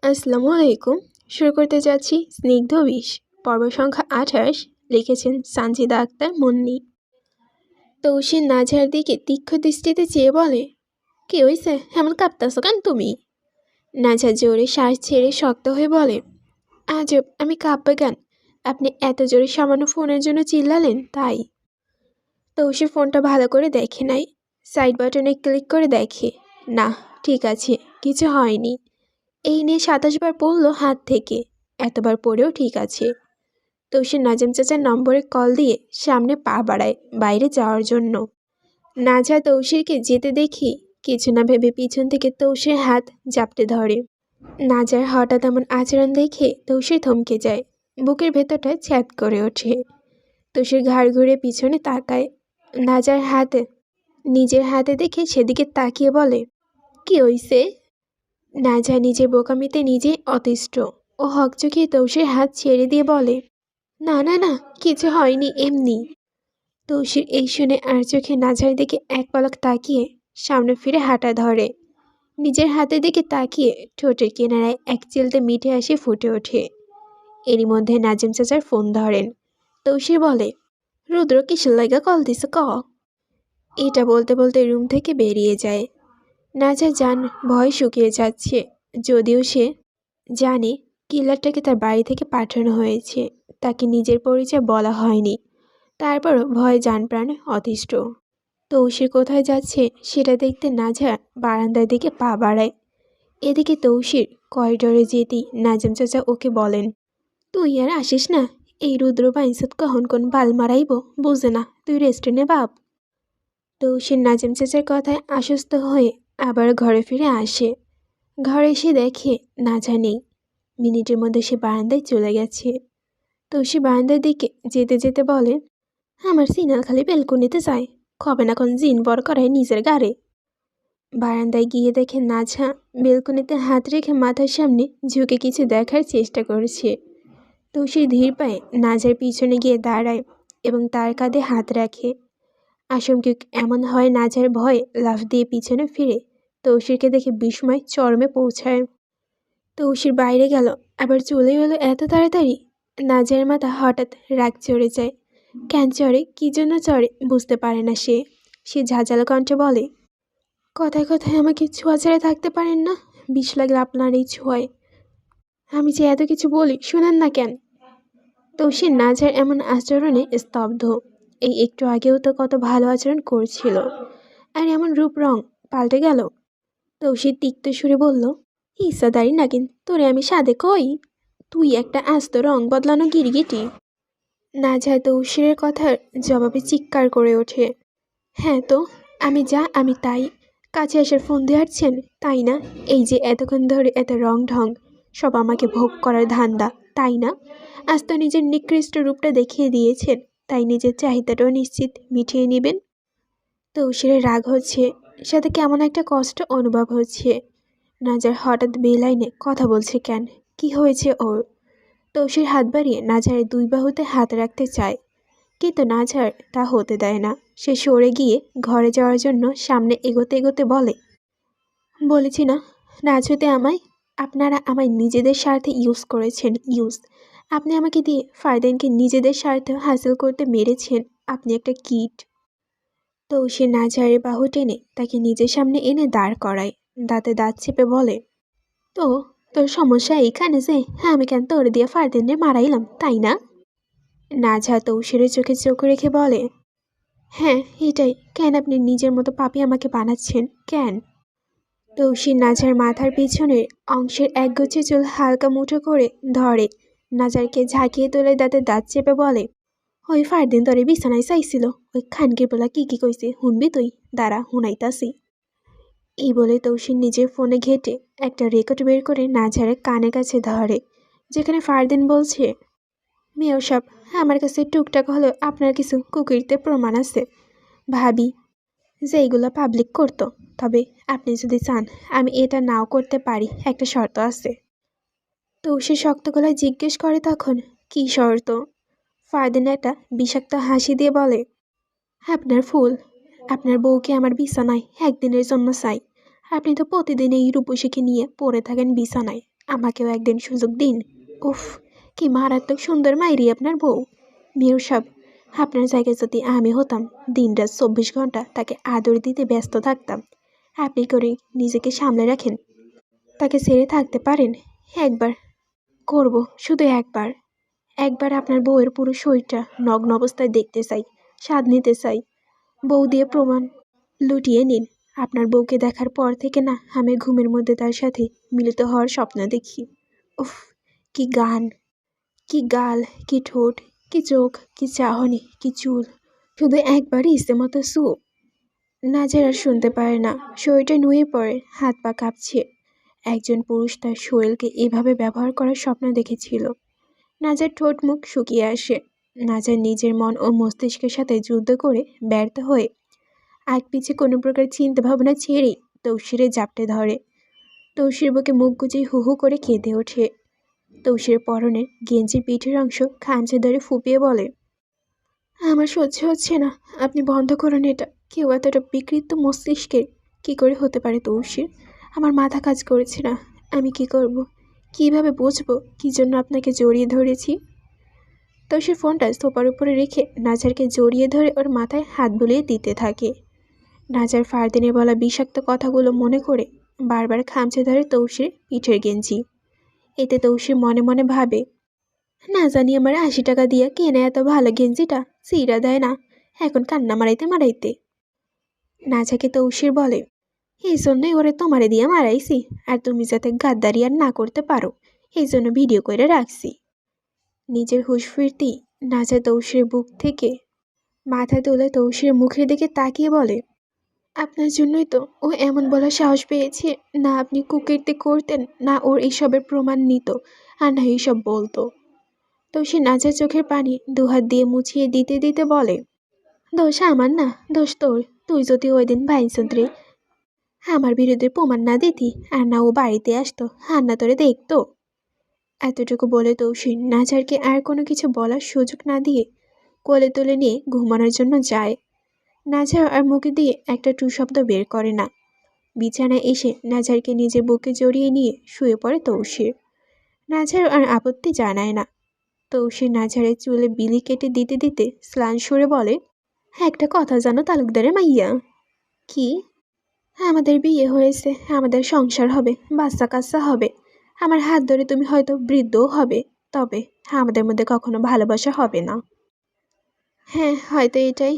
আসসালামু আলাইকুম। শুরু করতে যাচ্ছি স্নিগ্ধ বিষ, পর্ব সংখ্যা 28। লিখেছেন সানজিদা আক্তার মুন্নি। তৌসির নাজহার দিকে তীক্ষ্ণ দৃষ্টিতে চেয়ে বলে, কি হয়েছে, এমন কাঁপতাছো কেন তুমি? নাজহা জোরে শ্বাস ছেড়ে শক্ত হয়ে বলে, আজব, আমি কাঁপবে কেন? আপনি এত জোরে সামান্য ফোনের জন্য চিল্লালেন তাই। তৌসির ফোনটা ভালো করে দেখে নাই, সাইড বাটনে ক্লিক করে দেখে, না ঠিক আছে, কিছু হয়নি। এই নিয়ে ২৭ বার পড়ল হাত থেকে, এতবার পড়েও ঠিক আছে। তৌসির নাজিম চাচার নম্বরে কল দিয়ে সামনে পা বাড়ায় বাইরে যাওয়ার জন্য। নাজহা তৌসিরকে যেতে দেখি কিছু না ভেবে পিছন থেকে তৌসির হাত জাপটে ধরে। নাজার হঠাৎ এমন আচরণ দেখে তৌসির থমকে যায়, বুকের ভেতরটা ছ্যাদ করে ওঠে। তৌসির ঘাড় ঘুরে পিছনে তাকায়, নাজার হাতে নিজের হাতে দেখে সেদিকে তাকিয়ে বলে, কি হইছে? নাজহা নিজের বোকামিতে নিজে অতিষ্ঠ। ও হকচকিয়ে তৌসির হাত ছেড়ে দিয়ে বলে, না না না, কিছু হয়নি, এমনি। তৌসির এই শুনে আর চোখে নাজহার দিকে এক পলক তাকিয়ে সামনে ফিরে হাঁটা ধরে। নিজের হাতের দিকে তাকিয়ে ঠোঁটের কিনারায় এক চিলতে মিঠে হাসি ফুটে ওঠে। এরই মধ্যে নাজিম চাচার ফোন ধরেন। তৌসির বলে, রুদ্র কিসের লাগা কল দিছে ক? এটা বলতে বলতে রুম থেকে বেরিয়ে যায়। নাজহা জান ভয় শুকিয়ে যাচ্ছে, যদিও সে জানে কিলারটাকে তার বাড়ি থেকে পাঠানো হয়েছে, তাকে নিজের পরিচয় বলা হয়নি। তারপরও ভয়ে জানপ্রাণে অতিষ্ঠ। তৌসির কোথায় যাচ্ছে সেটা দেখতে নাজহা বারান্দার দিকে পা বাড়ায়। এদিকে তৌসির করিডোরে যেতেই নাজিম চাচা ওকে বলেন, তুই আর আসিস না, এই রুদ্র বাইসত কখন কোন বাল মারাইব বুঝে না, তুই রেস্টুরেন্টে ভাব। তৌসির নাজিম চাচার কথায় আশ্বস্ত হয়ে আবার ঘরে ফিরে আসে। ঘরে এসে দেখে নাজহা নেই। মিনিটের মধ্যে সে বারান্দায় চলে গেছে। তৌসির বারান্দার দিকে যেতে যেতে বলে, আমার সিনাল খালি বেলকুনিতে যায়, খবে না কোন জিন বর করায় নিজের গাড়ে। বারান্দায় গিয়ে দেখে নাজহা বেলকুনিতে হাত রেখে মাথার সামনে ঝুঁকে কিছু দেখার চেষ্টা করছে। তৌসির ধীর পায়ে নাজহার পিছনে গিয়ে দাঁড়ায় এবং তার কাঁধে হাত রাখে। আচমকে এমন হয় নাজহার ভয়ে লাফ দিয়ে পিছনে ফিরে তৌসিরকে দেখে বিস্ময় চরমে পৌঁছায়। তৌসির বাইরে গেল, আবার চলে এলো এত তাড়াতাড়ি। নাজহার মাথা হঠাৎ রাগ চড়ে যায়। কেন চড়ে, কী জন্য চড়ে বুঝতে পারে না সে। সে ঝাঁঝালো কণ্ঠে বলে, কথায় কথায় আমাকে ছোঁয়া ছেড়ে থাকতে পারেন না? বিষ লাগলে আপনার এই ছোঁয়ায়। আমি যে এত কিছু বলি শোনেন না কেন? তৌসির নাজহার এমন আচরণে স্তব্ধ। এই একটু আগেও তো কত ভালো আচরণ করছিল, আর এমন রূপ রং পাল্টে গেল। তৌসির তিক্ত সুরে বলল, ইসাদারি নাগিন, তোরে আমি সাদে কই? তুই একটা আস্ত রং বদলানো গিরগিটি। নাজহা তৌসিরের কথার জবাবে চিৎকার করে ওঠে, হ্যাঁ তো, আমি যা আমি তাই। কাছে আসার ফোন দিয়ে হাঁটছেন তাই না? এই যে এতক্ষণ ধরে এত রং ঢং সব আমাকে ভোগ করার ধান্দা, তাই না? আজ তো নিজের নিকৃষ্ট রূপটা দেখিয়ে দিয়েছেন, তাই নিজের চাহিদাটাও নিশ্চিত মিটিয়ে নেবেন। তৌসিরের রাগ হচ্ছে, সাথে কেমন একটা কষ্ট অনুভব হচ্ছে। নাজার হঠাৎ বেলাইনে কথা বলছে কেন, কি হয়েছে ওর? তৌসির হাত বাড়িয়ে নাজারের দুই বাহুতে হাত রাখতে চায়, কিন্তু নাজহার তা হতে দেয় না। সে সরে গিয়ে ঘরে যাওয়ার জন্য সামনে এগোতে এগোতে বলে, বলেছি না, নাজহতে আমায়, আপনারা আমায় নিজেদের স্বার্থে ইউজ করেছেন, ইউজ। আপনি আমাকে দিয়ে ফারদিনকে নিজেদের স্বার্থে হাসিল করতে মেরেছেন। আপনি একটা কিট। তৌসির নাজহারের বাহু টেনে তাকে নিজের সামনে এনে দাঁড় করায়, দাঁতে দাঁত চেপে বলে, তো তোর সমস্যা এইখানে যে হ্যাঁ আমি কেন তোর দিয়ে ফারদিনে মারাইলাম, তাই না? নাজহা তৌসিরের চোখে চোখ রেখে বলে, হ্যাঁ এটাই। কেন আপনি নিজের মতো পাপি আমাকে বানাচ্ছেন কেন? তৌসির নাজার মাথার পিছনের অংশের একগুচ্ছ চুল হালকা মুঠো করে ধরে, নাজারকে ঝাঁকিয়ে তুলে দাঁতে দাঁত চেপে বলে, ওই ফারদিন তোরে বিছানায় চাইছিল, ওই খানকির বলা কি কি কইছে শুনবি তুই? দাঁড়া হুনাইতাসি। এই বলে তৌসির নিজের ফোনে ঘেঁটে একটা রেকর্ড বের করে নাজারের কানের কাছে ধরে, যেখানে ফারদিন বলছে, মেয়র সাহেব, আমার কাছে টুকটাক হলেও আপনার কিছু কুকিরতে প্রমাণ আছে ভাবি, যে এইগুলো পাবলিক করতো। তবে আপনি যদি চান আমি এটা নাও করতে পারি, একটা শর্ত আছে। তো সে শক্ত গলায় জিজ্ঞেস করে, তখন কি শর্ত? ফারদিন একটা বিষাক্ত হাসি দিয়ে বলে, আপনার ফুল, আপনার বউকে আমার বিছানায় একদিনের জন্য চাই। আপনি তো প্রতিদিন এই রূপসীকে নিয়ে পড়ে থাকেন বিছানায়, আমাকেও একদিন সুযোগ দিন। উফ, কি মারাত্মক সুন্দর মাইরি আপনার বউ। মেয়র সাহেব, আপনার জায়গায় যদি আমি হতাম, দিনরাত 24 ঘন্টা তাকে আদর দিতে ব্যস্ত থাকতাম। আপনি করে নিজেকে সামলে রাখেন, তাকে ছেড়ে থাকতে পারেন? একবার করব, শুধু একবার। একবার আপনার বউয়ের পুরো শরীরটা নগ্ন অবস্থায় দেখতে চাই, স্বাদ নিতে চাই। বউ দিয়ে প্রমাণ লুটিয়ে নিন। আপনার বউকে দেখার পর থেকে না আমি ঘুমের মধ্যে তার সাথে মিলিত হওয়ার স্বপ্ন দেখি। উফ, কি গান, কি গাল, কি ঠোঁট, কি চোখ, কি চাহনি, কি চুল। শুধু একবারই ইচ্ছেমতো সু। নাজের আর শুনতে পারে না, শরীরটা নুয়ে পড়ে, হাত পা কাঁপছে। একজন পুরুষ তার শরীরকে এভাবে ব্যবহার করার স্বপ্ন দেখেছিল। নাজার ঠোঁট মুখ শুকিয়ে আসে। নাজার নিজের মন ও মস্তিষ্কের সাথে যুদ্ধ করে ব্যর্থ হয়ে আগ পিছে কোনো প্রকার চিন্তা ভাবনা ছেড়েই তৌসিরে জাপটে ধরে। তৌসির বুকে মুখ গুজে হু হু করে কেঁদে ওঠে। তৌসির পরনের গেঞ্জির পিঠের অংশ খামচে ধরে ফুপিয়ে বলে, আমার সহ্য হচ্ছে না, আপনি বন্ধ করুন এটা। কেউ এতটা বিকৃত মস্তিষ্কের কি করে হতে পারে তৌসির? আমার মাথা কাজ করছে না। আমি কি করব? কিভাবে বুঝবো কি জন্য আপনাকে জড়িয়ে ধরেছি? তৌসির ফোনটা সোফার উপরে রেখে নাজারকে জড়িয়ে ধরে ওর মাথায় হাত বুলিয়ে দিতে থাকে। নাজার ফারদিনের বলা বিষাক্ত কথাগুলো মনে করে বারবার খামচে ধরে তৌসির পিঠের গেঞ্জি। এতে তৌসির মনে মনে ভাবে, না জানি আমার 80 টাকা দিয়া কেনে এত ভালো গেঞ্জিটা সিরা দেয় না, এখন কান্না মারাইতে মারাইতে। নাজাকে তৌসির বলে, এই জন্যই ওরে তোমারে দিয়ে মারাইছি, আর তুমি যাতে গাদ্দারি আর না করতে পারো এই জন্য ভিডিও করে রাখছি। নিজের হুঁশ ফিরতেই নাজা তৌসির বুক থেকে মাথা তুলে তৌসির মুখের দিকে তাকিয়ে বলে, আপনার জন্যই তো ও এমন বলার সাহস পেয়েছে। না আপনি কুকীর্তি করতেন, না ওর এইসবের প্রমাণ নিত, আর না এইসব বলতো। তৌসির নাজার চোখের পানি দুহাত দিয়ে মুছিয়ে দিতে দিতে বলে, দোষ আমার না, দোষ তোর। তুই যদি ওই দিন ভাইসন্ত্রে আমার বিরুদ্ধে প্রমাণ না দিতি, আর না ও বাড়িতে আসতো, আর না তোরে দেখতো। এতটুকু বলে তৌসির নাজারকে আর কোনো কিছু বলার সুযোগ না দিয়ে কোলে তুলে নিয়ে ঘুমানোর জন্য যায়। নাজার আর মুখে দিয়ে একটা টু শব্দ বের করে না। বিছানায় এসে নাজারকে নিজের বুকে জড়িয়ে নিয়ে শুয়ে পড়ে তৌসির। নাজার আর আপত্তি জানায় না। তৌসির নাজারের চুলে বিলি কেটে দিতে দিতে স্লান সুরে বলে, একটা কথা জানো তালুকদারের মাইয়া? কি? আমাদের বিয়ে হয়েছে, আমাদের সংসার হবে, বাচ্চা কাচ্চা হবে। আমার হাত ধরে তুমি হয়তো বৃদ্ধও হবে, তবে আমাদের মধ্যে কখনো ভালোবাসা হবে না। হ্যাঁ, হয়তো এটাই।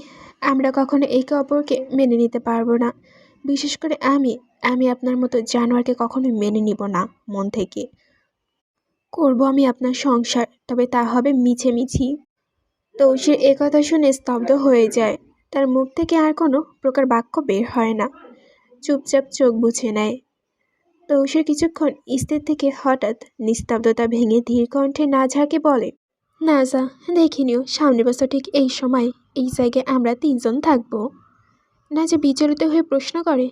আমরা কখনো একে অপরকে মেনে নিতে পারবো না। বিশেষ করে আমি আমি আপনার মতো জানোয়ারকে কখনো মেনে নিব না মন থেকে। করব আমি আপনার সংসার, তবে তা হবে মিছিমিছি। তৌসির একথা শুনে স্তব্ধ হয়ে যায়। তার মুখ থেকে আর কোনো প্রকার বাক্য বের হয় না। চুপচাপ চোখ বুজে নেয়। তৌসির কিছুক্ষণ স্থির থেকে হঠাৎ নিস্তব্ধতা ভেঙে ধীর কণ্ঠে নাজাকে বলে, নাজা, দেখে নিও সামনের বছর ঠিক এই সময় এই জায়গায় আমরা 3জন থাকবো। নাজা বিচলিত হয়ে প্রশ্ন করে,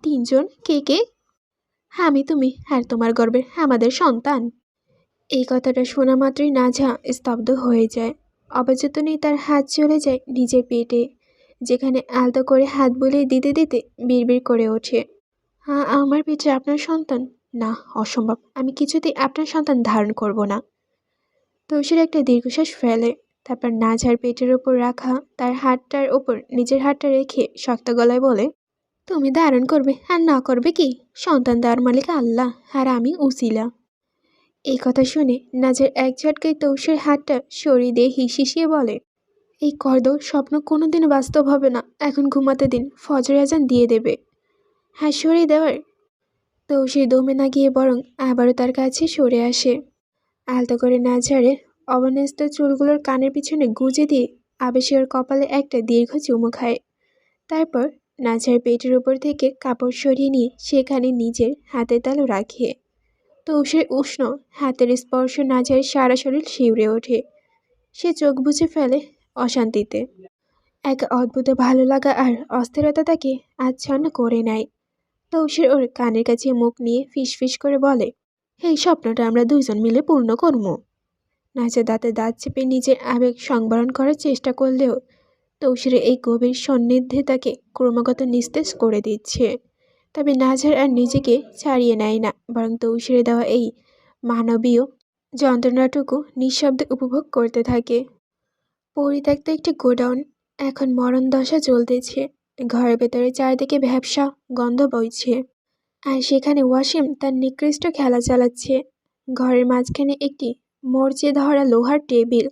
3জন? কে কে? আমি, তুমি আর তোমার গর্বের আমাদের সন্তান। এই কথাটা শোনা মাত্রই নাজা স্তব্ধ হয়ে যায়। অবচেতনেই তার হাত চলে যায় নিজের পেটে, যেখানে আলতো করে হাত বুলিয়ে দিতে দিতে বিড়বিড় করে ওঠে, আমার পেটে আপনার সন্তান? না, অসম্ভব, আমি কিছুতেই আপনার সন্তান ধারণ করব না। তৌসির একটা দীর্ঘশ্বাস ফেলে, তারপর নাজার পেটের ওপর রাখা তার হাতটার ওপর নিজের হাতটা রেখে শক্ত গলায় বলে, তুমি ধারণ করবে আর না করবে কি? সন্তান দেওয়ার মালিক আল্লাহ, আর আমি উসিলা। এই কথা শুনে নাজার এক ঝটকায় তৌসির হাতটা সরিয়ে দিয়ে হিসিয়ে বলে, এই কর্দর স্বপ্ন কোনোদিনও বাস্তব হবে না, এখন ঘুমাতে দিন, ফজর আজান দিয়ে দেবে। হ্যাঁ, সরিয়ে দেওয়ার? তৌসির দমে না গিয়ে বরং আবারও তার কাছে সরে আসে। আলতো করে নাজারে অবন্যস্ত চুলগুলোর কানের পিছনে গুজে দিয়ে আবেশে ওর কপালে একটা দীর্ঘ চুমু খায়। তারপর নাজার পেটের উপর থেকে কাপড় সরিয়ে নিয়ে সেখানে নিজের হাতের তালু রাখে। তৌসির উষ্ণ হাতের স্পর্শ নাজার সারা শরীর শিউরে ওঠে। সে চোখ বুজে ফেলে অশান্তিতে। এক অদ্ভুত ভালো লাগা আর অস্থিরতা তাকে আচ্ছন্ন করে নেয়। তৌসির ওর কানের কাছে মুখ নিয়ে ফিসফিস করে বলে, এই স্বপ্নটা আমরা 2জন মিলে পূর্ণ করব। নাজা দাঁতে দাঁত চেপে নিজের আবেগ সংবরণ করার চেষ্টা করলেও তৌসিরের এই গভীর সান্নিধ্যে তাকে ক্রমাগত নিস্তেজ করে দিচ্ছে। তবে নাজার আর নিজেকে ছাড়িয়ে নেয় না, বরং তৌসিরে দেওয়া এই মানবীয় যন্ত্রণাটুকু নিঃশব্দে উপভোগ করতে থাকে। পরিত্যক্ত একটি গোডাউন, এখন মরণ দশা চলতেছে। ঘরের ভেতরে চারদিকে ভ্যাপসা গন্ধ বইছে, আর সেখানে ওয়াসিম তার নিকৃষ্ট খেলা চালাচ্ছে। ঘরের মাঝখানে একটি মরচে ধরা লোহার টেবিল,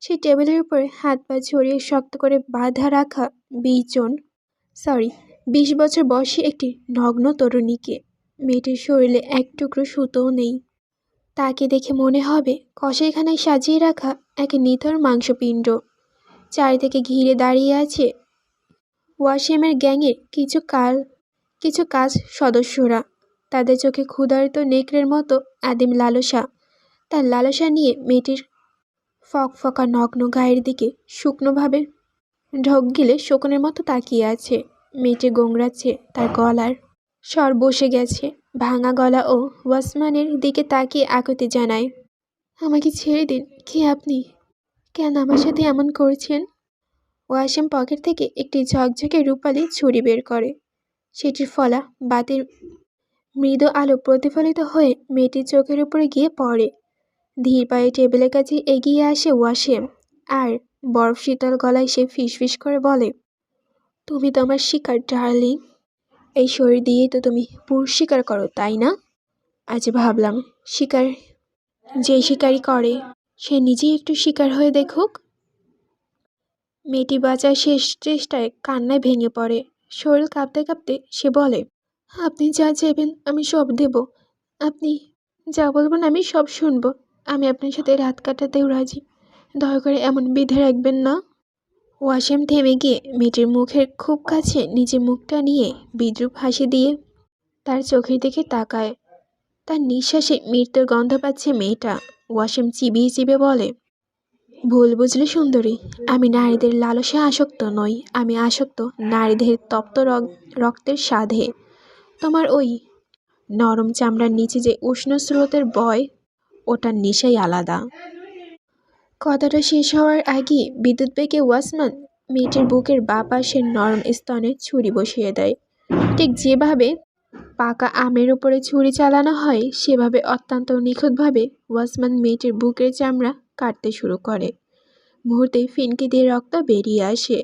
সেই টেবিলের উপরে হাত পা ছড়িয়ে শক্ত করে বাঁধা রাখা 20 বছর বয়সী একটি নগ্ন তরুণীকে। মেয়েটির শরীরে এক টুকরো সুতোও নেই। তাকে দেখে মনে হবে কসাইখানায় সাজিয়ে রাখা এক নিথর মাংসপিণ্ড। চারিদিকে ঘিরে দাঁড়িয়ে আছে ওয়াসিমের গ্যাংয়ের কিছু কাজ সদস্যরা। তাদের চোখে ক্ষুধার্ত নেকড়ের মতো আদিম লালসা। তার লালসা নিয়ে মেয়েটির ফকফকা নগ্ন গায়ের দিকে শুকনোভাবে ঢোক গিলে শকুনের মতো তাকিয়ে আছে। মেয়েটি গোংড়াচ্ছে, তার গলার স্বর বসে গেছে। ভাঙা গলা ও ওয়াসমানের দিকে তাকিয়ে আকুতি জানায়, আমাকে ছেড়ে দিন। কে আপনি? কেন আমার সাথে এমন করছেন? ওয়াসিম পকেট থেকে একটি ঝকঝকে রূপালি ছুরি বের করে। সেটির ফলা বাতির মৃদু আলো প্রতিফলিত হয়ে মেয়েটির চোখের উপরে গিয়ে পড়ে। ধীর পায়ে টেবিলের কাছে এগিয়ে আসে ওয়াসিম, আর বরফ শীতল গলায় সে ফিসফিস করে বলে, তুমি তো আমার শিকার ডার্লিং। এই শরীর দিয়েই তো তুমি পুরুষ শিকার করো, তাই না? আজ ভাবলাম যে শিকারই করে সে নিজেই একটু শিকার হয়ে দেখুক। মেয়েটি বাঁচার শেষ চেষ্টায় কান্নায় ভেঙে পড়ে। শরীর কাঁপতে কাঁপতে সে বলে, আপনি যা চাইবেন আমি সব দেব। আপনি যা বলবেন আমি সব শুনব। আমি আপনার সাথে রাত কাটাতেও রাজি। দয়া করে এমন বেঁধে রাখবেন না। ওয়াসিম থেমে গিয়ে মেয়েটির মুখের খুব কাছে নিজের মুখটা নিয়ে বিদ্রূপ হাসি দিয়ে তার চোখের দিকে তাকায়। তার নিঃশ্বাসে মৃত্যুর গন্ধ পাচ্ছে মেয়েটা। ওয়াসিম চিবিয়ে চিবিয়ে বলে, ভুল বুঝলে সুন্দরী, আমি নারীদের লালসা আসক্ত নই। আমি আসক্ত নারীদের তপ্ত রক্তের স্বাদে। তোমার ওই নরম চামড়ার নিচে যে উষ্ণ স্রোতের বয়, ওটার নেশাই আলাদা। কথাটা শেষ হওয়ার আগে বিদ্যুৎ বেগে ওয়াসমান মেয়েটির বুকের বাঁ পাশের নরম স্তনে ছুরি বসিয়ে দেয়। ঠিক যেভাবে পাকা আমের উপরে ছুরি চালানো হয়, সেভাবে অত্যন্ত নিখুঁতভাবে ওয়াসমান মেয়েটির বুকের চামড়া কাটতে শুরু করে। মুহূর্তেই ফিনকি দিয়ে রক্ত বেরিয়ে আসে।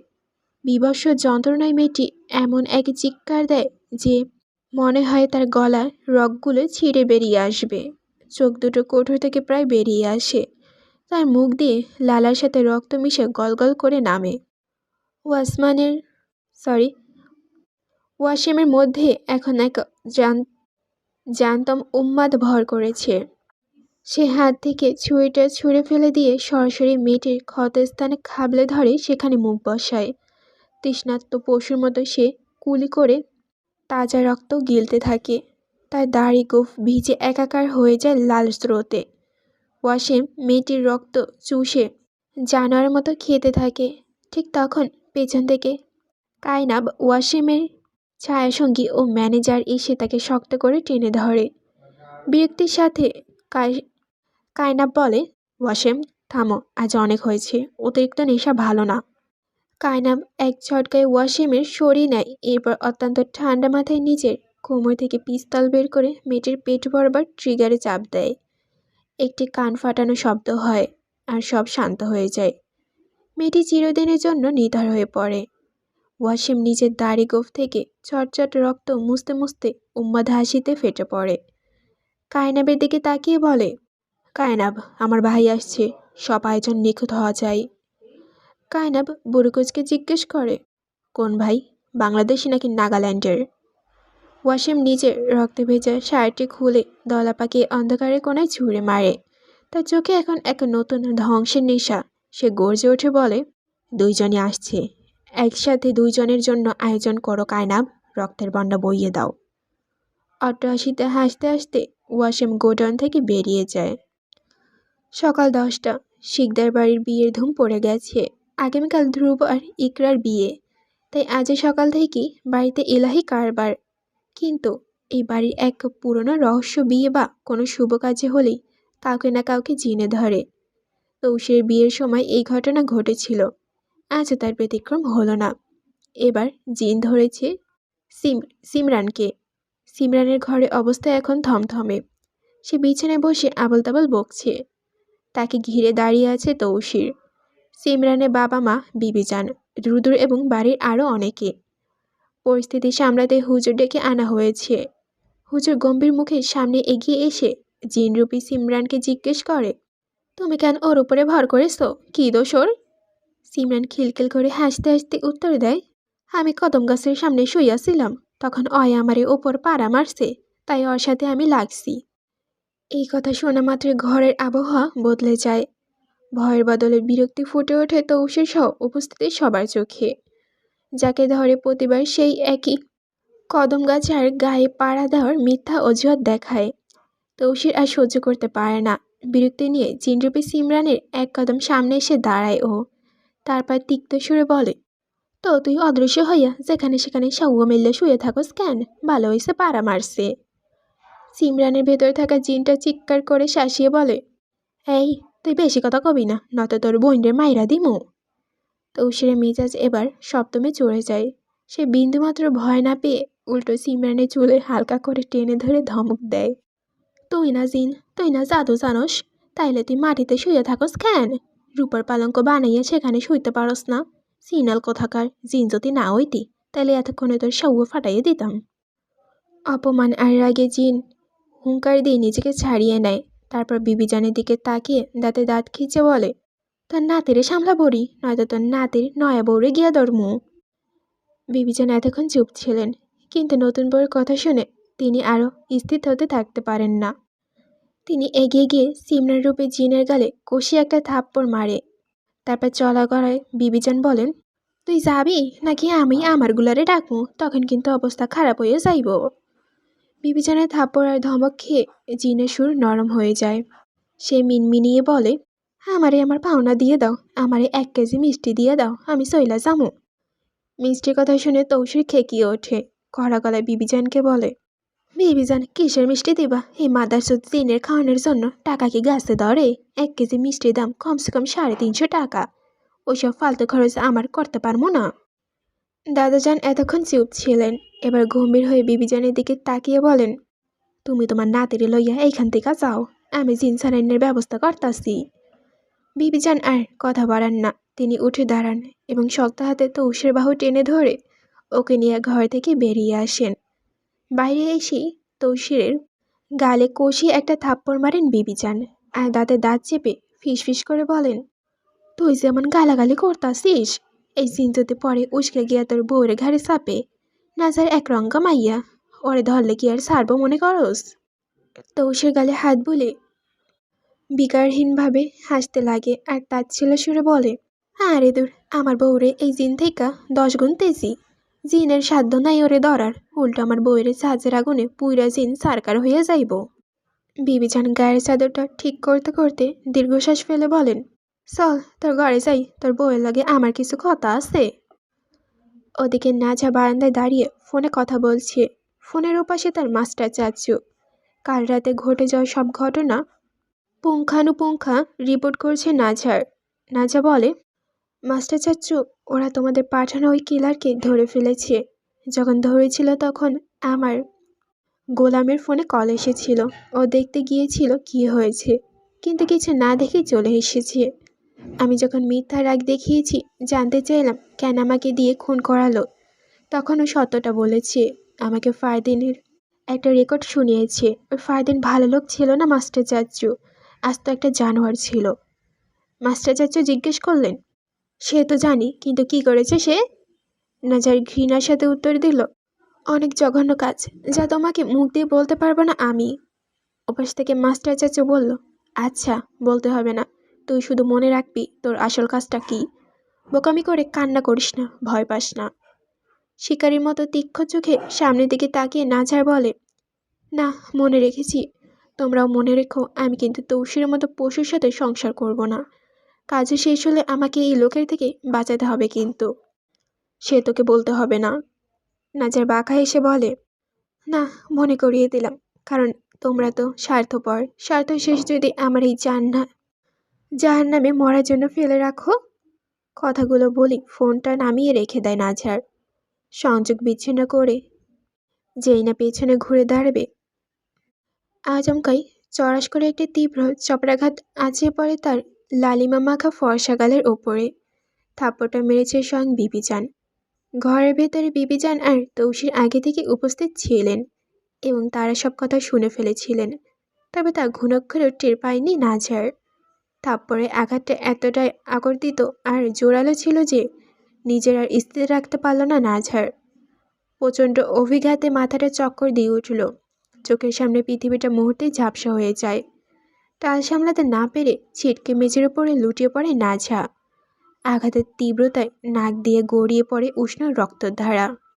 বীভৎস যন্ত্রণায় মেয়েটি এমন এক চিৎকার দেয় যে মনে হয় তার গলার রগগুলো ছিঁড়ে বেরিয়ে আসবে। চোখ দুটো কোঠর থেকে প্রায় বেরিয়ে আসে। তার মুখ দিয়ে লালার সাথে রক্ত মিশে গলগল করে নামে। ওয়াসিমের মধ্যে এখন এক জান্তম উন্মাদ ভর করেছে। সে হাত থেকে ছুরিটা ছুঁড়ে ফেলে দিয়ে সরাসরি মেয়েটির ক্ষতস্থানে খাবলে ধরে সেখানে মুখ বসায়। তৃষ্ণার্ত পশুর মতো সে কুলি করে তাজা রক্ত গিলতে থাকে। তার দাড়ি গোঁফ ভিজে একাকার হয়ে যায় লাল স্রোতে। ওয়াসিম মেয়েটির রক্ত চুষে জানোয়ারের মতো খেতে থাকে। ঠিক তখন পেছন থেকে কায়নাব, ওয়াসিমের ছায়াসঙ্গী ও ম্যানেজার, এসে তাকে শক্ত করে টেনে ধরে। বিরক্তির সাথে কায়নাব বলে, ওয়াসিম থামো, আজ অনেক হয়েছে। অতিরিক্ত নেশা ভালো না। কায়নাব এক ঝটকায় ওয়াসিমের সরিয়ে নেয়। এরপর অত্যন্ত ঠান্ডা মাথায় নিজের কোমর থেকে পিস্তল বের করে মেয়েটির পেট বরাবর ট্রিগারে চাপ দেয়। একটি কান ফাটানো শব্দ হয়, আর সব শান্ত হয়ে যায়। মেয়েটি চিরদিনের জন্য নিথর হয়ে পড়ে। ওয়াসিম নিজের দাড়ি গোঁফ থেকে চটচট রক্ত মুছতে মুছতে উন্মাদ হাসিতে ফেটে পড়ে। কায়নাবের দিকে তাকিয়ে বলে, কায়নাব, আমার ভাই আসছে, সব আয়োজন নিখুঁত হওয়া চাই। কায়নাব বুড়োকোচকে জিজ্ঞেস করে, কোন ভাই, বাংলাদেশি নাকি নাগাল্যান্ডের? ওয়াসিম নিজের রক্তে ভেজা শার্টটি খুলে দলা পাকিয়ে অন্ধকারের কোণায় ছুঁড়ে মারে। তার চোখে এখন এক নতুন ধ্বংসের নেশা। সে গর্জে উঠে বলে, দুইজনই আসছে, একসাথে দুইজনের জন্য আয়োজন করো কায়নাব, রক্তের বন্যা বইয়ে দাও। অট্টহাসিতে হাসতে হাসতে ওয়াসিম গোডাউন থেকে বেরিয়ে যায়। সকাল 10টা। শিকদার বাড়ির বিয়ের ধুম পড়ে গেছে। আগামীকাল ধ্রুব আর ইকরার বিয়ে, তাই আজ সকাল থেকেই বাড়িতে এলাহি কারবার। কিন্তু এই বাড়ির এক পুরনো রহস্য বিয়ে বা কোনো শুভ কাজে হলেই কাউকে না কাউকে জিনে ধরে। তৌসির বিয়ের সময় এই ঘটনা ঘটেছিল। আজ তার ব্যতিক্রম হলো না। এবার জিন ধরেছে সিমরানকে। সিমরানের ঘরে অবস্থা এখন থমথমে। সে বিছানায় বসে আবল তাবল বকছে। তাকে ঘিরে দাঁড়িয়ে আছে তৌসির, সিমরানের বাবা মা, বিবিজান, রুদুর এবং বাড়ির আরও অনেকে। পরিস্থিতি সামলাতে হুজুর ডেকে আনা হয়েছে। হুজুর গম্ভীর মুখে সামনে এগিয়ে এসে জিনরূপী সিমরানকে জিজ্ঞেস করে, তুমি কেন ওর উপরে ভর করেছ? কি দোষ ওর? সিমরান খিলখিল করে হাসতে হাসতে উত্তর দেয়, আমি কদম গাছের সামনে শুইয়াছিলাম, তখন অয় আমারে ওপর পাড়া মারছে, তাই ওর সাথে আমি লাগছি। এই কথা শোনা মাত্র ঘরের আবহাওয়া বদলে যায়। ভয়ের বদলে বিরক্তি ফুটে ওঠে তৌসির সহ উপস্থিতি সবার চোখে। যাকে ধরে প্রতিবার সেই একই কদম গাছ আর গায়ে পাড়া দেওয়ার মিথ্যা অজুহাত দেখায়। তৌসির আর সহ্য করতে পারে না। বিরক্তি নিয়ে জিনরূপী সিমরানের এক কদম সামনে এসে দাঁড়ায় ও। তারপর তিক্ত সুরে বলে, তো তুই অদৃশ্য হইয়া যেখানে সেখানে সাউয়া মিললে শুয়ে থাকস কেন? ভালো হয়েছে পাড়া মারছে। সিমরানের ভেতর থাকা জিনটা চিৎকার করে শাসিয়ে বলে, এই তুই বেশি কথা কবি না, নত তোর বোনদের মাইরা দিমু। তৌসিরের মেজাজ এবার সপ্তমে চড়ে যায়। সে বিন্দুমাত্র ভয় না পেয়ে উল্টো সিমরানের চুলে হালকা করে টেনে ধরে ধমক দেয়, তুই না জিন, তুই না জাদু জানস, তাইলে তুই মাটিতে শুয়ে থাকস কেন? রূপার পালঙ্ক বানাইয়া সেখানে শুইতে পারস না? সিনাল কোথাকার, জিন যদি না হইতি তাইলে এতক্ষণে তোর সাউয়া ফাটাইয়ে দিতাম। অপমান আর রাগে জিন হুঙ্কার দিয়ে নিজেকে ছাড়িয়ে নেয়। তারপর বিবিজানের দিকে তাকিয়ে দাঁতে দাঁত খিচে বলে, তোর নাতিরে সামলা বড়ি, নয়তো তোর নাতির নয়া বউরে গিয়া ধরমু। বিবিজান এতক্ষণ চুপ ছিলেন, কিন্তু নতুন বউয়ের কথা শুনে তিনি আরও স্থির হতে থাকতে পারেন না। তিনি এগিয়ে গিয়ে সিমরান রূপে জিনের গালে কষিয়ে একটা থাপ্পড় মারে। তারপর চলা গড়ায় বিবিজান বলেন, তুই যাবি নাকি আমি আমার গুলারে ডাকবো? তখন কিন্তু অবস্থা খারাপ হয়ে যাইব। বিবিজানের থাপ্পড় আর ধমক খেয়ে জিনের সুর নরম হয়ে যায়। সে মিনমিনিয়ে বলে, আমারে আমার পাওনা দিয়ে দাও, আমারে 1 কেজি মিষ্টি দিয়ে দাও, আমি সইলা যামু। মিষ্টির কথা শুনে তৌসির খেকিয়ে ওঠে। কড়া গলায় বিবিজানকে বলে, বিবিজান কিসের মিষ্টি দিবা? এই মাদারচোদ দিনের খাওয়ানোর জন্য টাকা কি গাছে ধরে? 1 কেজি মিষ্টির দাম কমসে কম 350 টাকা। ওইসব ফালতু খরচ আমার করতে পারবো না। দাদাজান এতক্ষণ চুপ ছিলেন, এবার গম্ভীর হয়ে বিবিজানের দিকে তাকিয়ে বলেন, তুমি তোমার নাতিরে লইয়া এইখান থেকে যাও, আমি জিন সারাইনের ব্যবস্থা করতাছি। বিবিজান আর কথা বাড়ান না। তিনি উঠে দাঁড়ান এবং শক্ত হাতে তৌসির বাহু টেনে ধরে ওকে নিয়ে ঘর থেকে বেরিয়ে আসেন। বাইরে এসেই তৌসিরের গালে কষিয়ে একটা থাপ্পড় মারেন বিবিজান, আর দাঁতে দাঁত চেপে ফিসফিস করে বলেন, তুই যেমন গালাগালি করতাছিস, এই জিন যদি পরে উস্কে গিয়া তোর বউয়ের ঘাড়ে চাপে, নাজার এক রঙ্গা মাইয়া, ওরে ধরলে কি আর ছাড়বো মনে করস? তৌসির গালে হাত বুলে বিকারহীনভাবে হাসতে লাগে আর তাচ্ছিল্য সুরে বলে, আরে দূর, আমার বউরে এই জিন থেকে 10 গুণ তেজি। জিনের সাধ্য নাই ওরে ধরার, উল্টো আমার বউয়ের সাজের আগুনে পুইরা জিন সারকার হইয়া যাইব। বিবিজান গায়ের চাদরটা ঠিক করতে করতে দীর্ঘশ্বাস ফেলে বলেন, চল তোর ঘরে যাই, তোর বউয়ের লাগে আমার কিছু কথা আছে। ওদিকে নাজা বারান্দায় দাঁড়িয়ে ফোনে কথা বলছে। ফোনের ওপাশে তার মাস্টার চাচ্চু কাল রাতে ঘটে যাওয়া সব ঘটনা পুঙ্খানুপুঙ্খা রিপোর্ট করছে নাঝার। নাজা বলে, মাস্টার চাচ্চু, ওরা তোমাদের পাঠানো ওই কিলারকে ধরে ফেলেছে। যখন ধরেছিল তখন আমার গোলামের ফোনে কল এসেছিল, ও দেখতে গিয়েছিল কি হয়েছে, কিন্তু কিছু না দেখেই চলে এসেছে। আমি যখন মিথ্যা রাগ দেখিয়েছি, জানতে চাইলাম কেন আমাকে দিয়ে খুন করালো, তখন ও সত্যটা বলেছে। আমাকে ফারদিনের একটা রেকর্ড শুনিয়েছে। ওই ফারদিন ভালো লোক ছিল না মাস্টার চাচ্চু, আজ তো একটা জানোয়ার ছিল। মাস্টার চাচ্চু জিজ্ঞেস করলেন, সে তো জানি, কিন্তু কি করেছে সে? নাজার ঘৃণার সাথে উত্তর দিল, অনেক জঘন্য কাজ, যা তোমাকে মুখ দিয়ে বলতে পারবো না আমি। ওপাশ থেকে মাস্টার চাচু বলল, আচ্ছা বলতে হবে না, তুই শুধু মনে রাখবি তোর আসল কাজটা কি। বোকামি করে কান্না করিস না, ভয় পাস না। শিকারীর মতো তীক্ষ্ণ চোখে সামনের দিকে তাকিয়ে নাঝার বলে, না মনে রেখেছি। তোমরাও মনে রেখো, আমি কিন্তু তৌসিরের মতো পশুর সাথে সংসার করব না। কাজে শেষ হলে আমাকে এই লোকের থেকে বাঁচাতে হবে, কিন্তু সে তোকে বলতে হবে না। নাজার বাঁকা এসে বলে, না মনে করিয়ে দিলাম, কারণ তোমরা তো স্বার্থপর। স্বার্থ শেষ যদি আমার এই জাহান্নামে মরার জন্য ফেলে রাখো। কথাগুলো বলি ফোনটা নামিয়ে রেখে দেয় নাঝার। সংযোগ বিচ্ছিন্ন করে যেই না পেছনে ঘুরে দাঁড়াবে আচমকাই চড়াস করে একটি তীব্র চপড়াঘাত আছড়ে পড়ে তার লালিমা মাখা ফর্সা গালের ওপরে। থাপ্পড়টা মেরেছে স্বয়ং বিবিজান। ঘরের ভেতরে বিবিজান আর তৌসির আগে থেকে উপস্থিত ছিলেন এবং তারা সব কথা শুনে ফেলেছিলেন, তবে তা ঘুণাক্ষরেও টের পায়নি নাজহার। থাপ্পড়ের আঘাতটা এতটাই আকর্ষিত আর জোরালো ছিল যে নিজের আর স্থির রাখতে পারল না নাজহার। প্রচণ্ড অভিঘাতে মাথাটা চক্কর দিয়ে উঠল, চোখের সামনে পৃথিবীটা মুহূর্তেই ঝাপসা হয়ে যায়। টাল সামলাতে না পেরে ছিটকে মেঝের উপরে লুটিয়ে পড়ে নাজহা। আঘাতের তীব্রতায় নাক দিয়ে গড়িয়ে পড়ে উষ্ণ রক্তধারা।